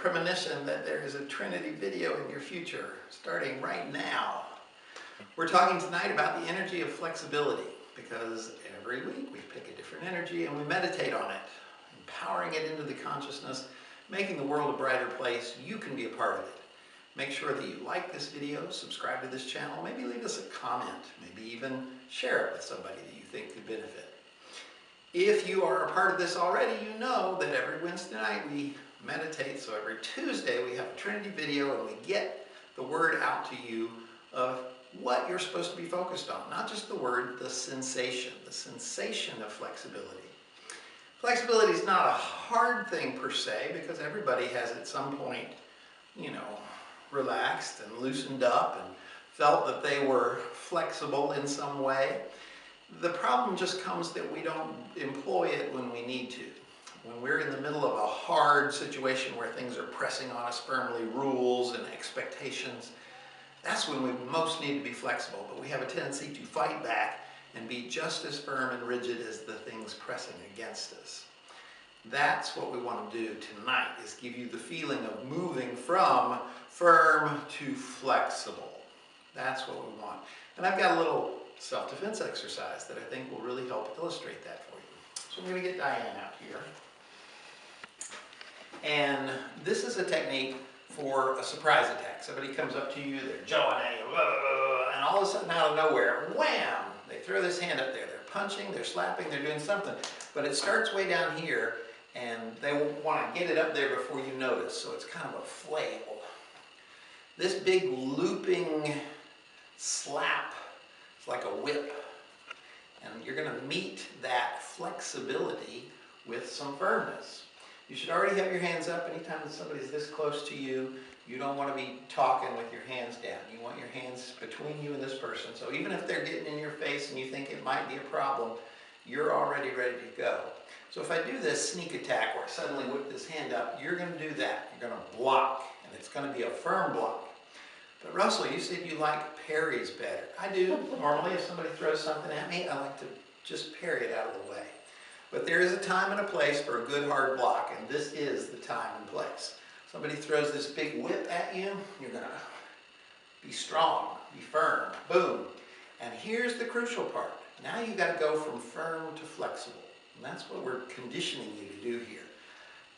premonition that there is a Trinity video in your future, starting right now. We're talking tonight about the energy of flexibility, because every week we pick a different energy and we meditate on it, empowering it into the consciousness, making the world a brighter place. You can be a part of it. Make sure that you like this video, subscribe to this channel, maybe leave us a comment, maybe even share it with somebody that you think could benefit. If you are a part of this already, you know that every Wednesday night we meditate, so every Tuesday we have a Trinity video and we get the word out to you of what you're supposed to be focused on. Not just the word, the sensation of flexibility. Flexibility is not a hard thing per se, because everybody has at some point, relaxed and loosened up and felt that they were flexible in some way. The problem just comes that we don't employ it when we need to. When we're in the middle of a hard situation where things are pressing on us firmly, rules and expectations, that's when we most need to be flexible. But we have a tendency to fight back and be just as firm and rigid as the things pressing against us. That's what we want to do tonight, is give you the feeling of moving from firm to flexible. That's what we want. And I've got a little self-defense exercise that I think will really help illustrate that for you. So I'm going to get Diane out here. And this is a technique for a surprise attack. Somebody comes up to you, they're jawing at you, and all of a sudden out of nowhere, wham! They throw this hand up there. They're punching, they're slapping, they're doing something. But it starts way down here, and they want to get it up there before you notice. So it's kind of a flail. This big looping slap is like a whip. And you're going to meet that flexibility with some firmness. You should already have your hands up. Anytime that somebody's this close to you, you don't want to be talking with your hands down. You want your hands between you and this person. So even if they're getting in your face and you think it might be a problem, you're already ready to go. So if I do this sneak attack where I suddenly whip this hand up, you're going to do that. You're going to block, and it's going to be a firm block. But Russell, you said you like parries better. I do. Normally, if somebody throws something at me, I like to just parry it out of the way. But there is a time and a place for a good hard block, and this is the time and place. Somebody throws this big whip at you, you're going to be strong, be firm, boom. And here's the crucial part. Now you've got to go from firm to flexible. And that's what we're conditioning you to do here.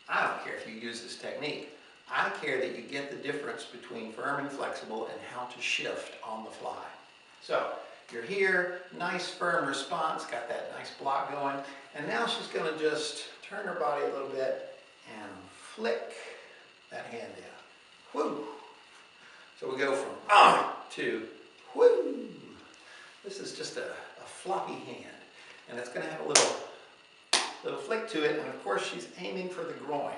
I don't care if you use this technique. I care that you get the difference between firm and flexible and how to shift on the fly. So you're here, nice firm response, got that nice block going. And now she's going to just turn her body a little bit and flick that hand down. Whoo! So we go from to whoo. This is just a floppy hand. And it's going to have a little flick to it, and of course she's aiming for the groin.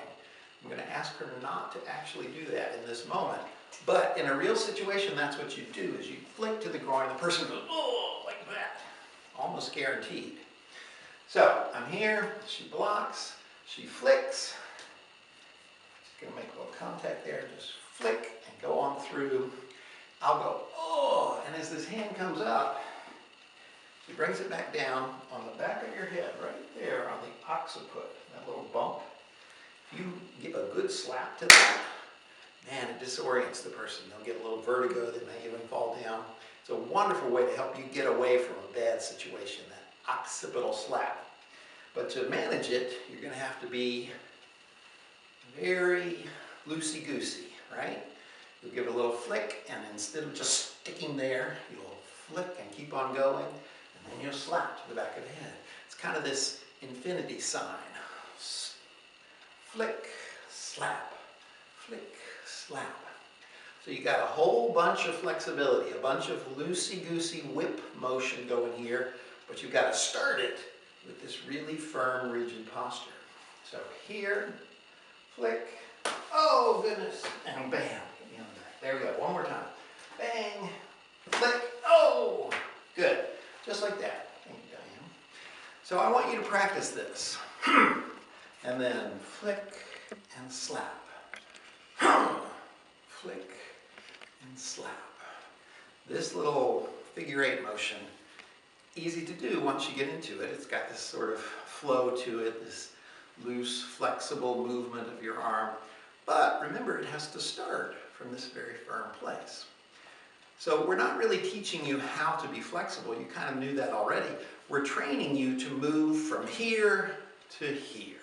I'm going to ask her not to actually do that in this moment, but in a real situation, that's what you do, is you flick to the groin, the person goes, oh, like that, almost guaranteed. So I'm here, she blocks, she flicks, she's going to make a little contact there, just flick and go on through. I'll go, oh, and as this hand comes up, she brings it back down on the back of your head, right there on the occiput, that little bump. If you give a good slap to that, man, it disorients the person. They'll get a little vertigo, they may even fall down. It's a wonderful way to help you get away from a bad situation, that occipital slap. But to manage it, you're going to have to be very loosey-goosey, right? You'll give a little flick, and instead of just sticking there, you'll flick and keep on going. And you'll slap to the back of the head. It's kind of this infinity sign. Flick, slap, flick, slap. So you got a whole bunch of flexibility, a bunch of loosey-goosey whip motion going here, but you've got to start it with this really firm, rigid posture. So here, flick, oh goodness, and bam, get me on that. There we go, one more time. Bang, flick, oh, good. Just like that. Thank you, Diane. So I want you to practice this. And then flick and slap. Flick and slap. This little figure 8 motion, easy to do once you get into it. It's got this sort of flow to it, this loose, flexible movement of your arm. But remember, it has to start from this very firm place. So we're not really teaching you how to be flexible. You kind of knew that already. We're training you to move from here to here.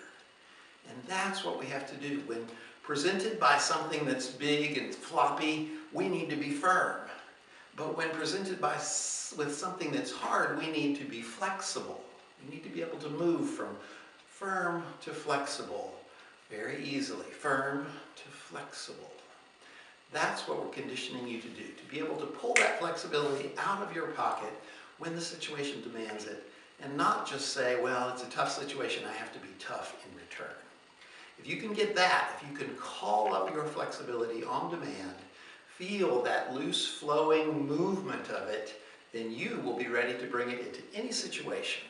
And that's what we have to do. When presented by something that's big and floppy, we need to be firm. But when presented with something that's hard, we need to be flexible. We need to be able to move from firm to flexible very easily. Firm to flexible. That's what we're conditioning you to do, to be able to pull that flexibility out of your pocket when the situation demands it, and not just say, well, it's a tough situation, I have to be tough in return. If you can get that, if you can call up your flexibility on demand, feel that loose flowing movement of it, then you will be ready to bring it into any situation.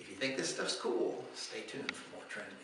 If you think this stuff's cool, stay tuned for more Trinity.